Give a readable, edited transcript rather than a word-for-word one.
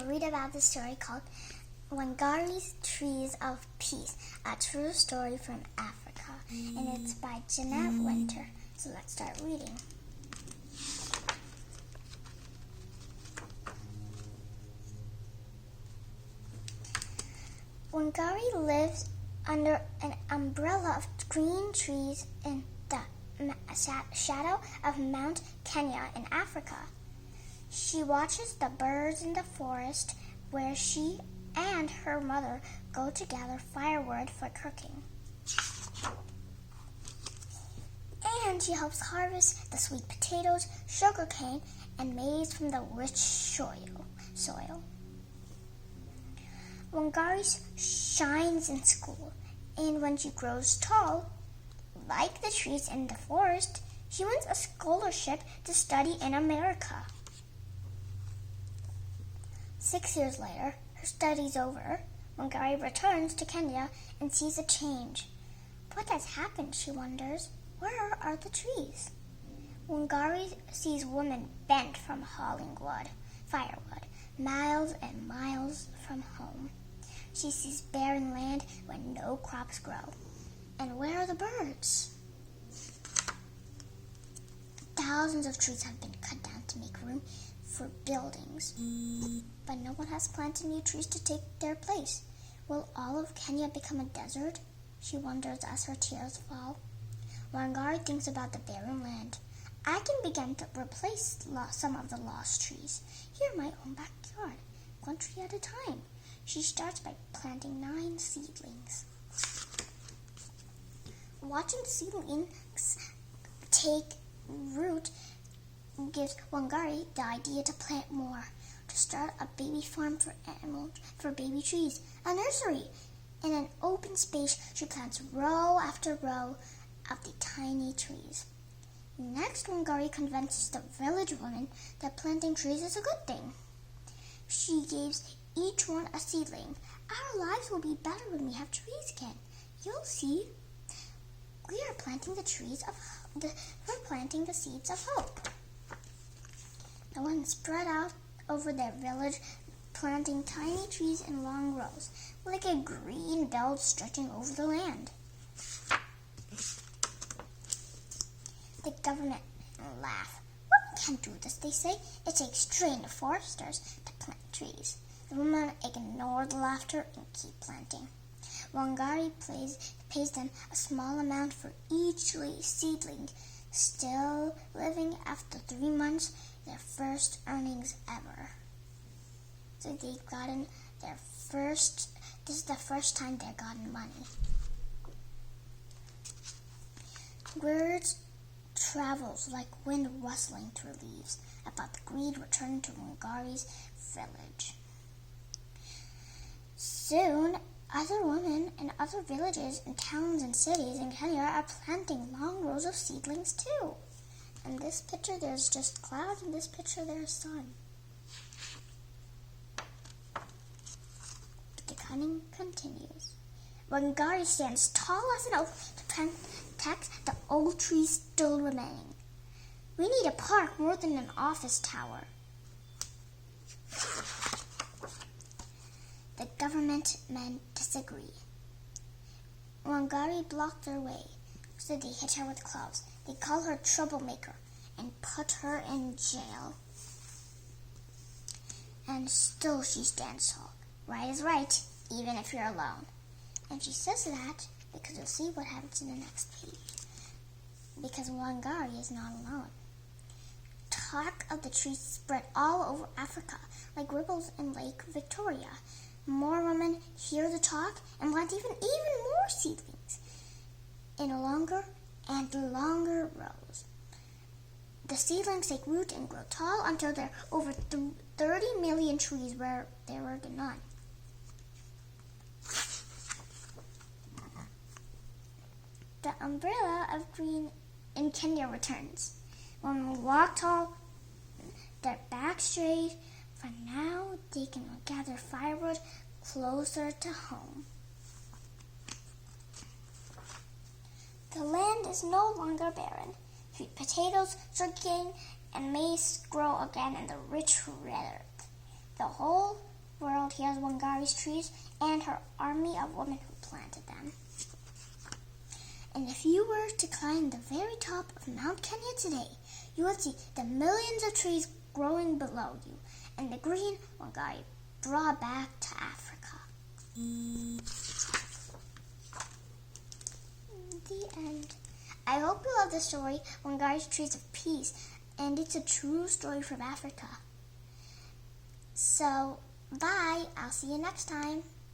read about this story called Wangari's Trees of Peace, a true story from Africa. And it's by Jeanette Winter. So let's start reading. Wangari lives under an umbrella of green trees in the shadow of Mount Kenya in Africa. She watches the birds in the forest where she and her mother go to gather firewood for cooking. And she helps harvest the sweet potatoes, sugarcane, and maize from the rich soil. Wangari shines in school, and when she grows tall, like the trees in the forest, she wins a scholarship to study in America. 6 years later, her studies over, Wangari returns to Kenya and sees a change. What has happened, she wonders. Where are the trees? Wangari sees women bent from hauling firewood, miles and miles from home. She sees barren land where no crops grow. And where are the birds? Thousands of trees have been cut down to make room for buildings, but no one has planted new trees to take their place. Will all of Kenya become a desert? She wonders as her tears fall. Wangari thinks about the barren land. I can begin to replace some of the lost trees here in my own backyard, one tree at a time. She starts by planting 9 seedlings. Watching seedlings take root gives Wangari the idea to plant more, to start a baby farm for baby trees, a nursery. In an open space, she plants row after row of the tiny trees. Next, Wangari convinces the village women that planting trees is a good thing. She gives each one a seedling. Our lives will be better when we have trees again. You'll see. We're planting the seeds of hope. The women spread out over their village, planting tiny trees in long rows, like a green belt stretching over the land. The government laugh. Women can't do this, they say. It takes trained foresters to plant trees. The women ignore the laughter and keep planting. Wangari pays them a small amount for each seedling, still living after 3 months, their first earnings ever. So they've gotten this is the first time they've gotten money. Words travels like wind rustling through leaves about the greed returning to Wangari's village. Soon, other women in other villages and towns and cities in Kenya are planting long rows of seedlings too. In this picture, there's just clouds. In this picture, there's sun. The cutting continues. Wangari stands tall as an oak to protect the old trees still remaining. We need a park more than an office tower. The government men disagree. Wangari blocked their way, so they hit her with clubs. They call her troublemaker and put her in jail. And still she stands tall. Right is right, even if you're alone. And she says that because you'll see what happens in the next page. Because Wangari is not alone. Talk of the trees spread all over Africa like ripples in Lake Victoria. More women hear the talk and plant even more seedlings in longer and longer rows. The seedlings take root and grow tall until there are over 30 million trees where there were none. The umbrella of green in Kenya returns. Women walk tall, their backs straight. For now, they can gather firewood closer to home. The land is no longer barren. Sweet potatoes, sugarcane, and maize grow again in the rich red earth. The whole world hears Wangari's trees and her army of women who planted them. And if you were to climb the very top of Mount Kenya today, you would see the millions of trees growing below you, and the green Wangari brought back to Africa. The end. I hope you love the story, Wangari's Trees of Peace, and it's a true story from Africa. So, bye. I'll see you next time.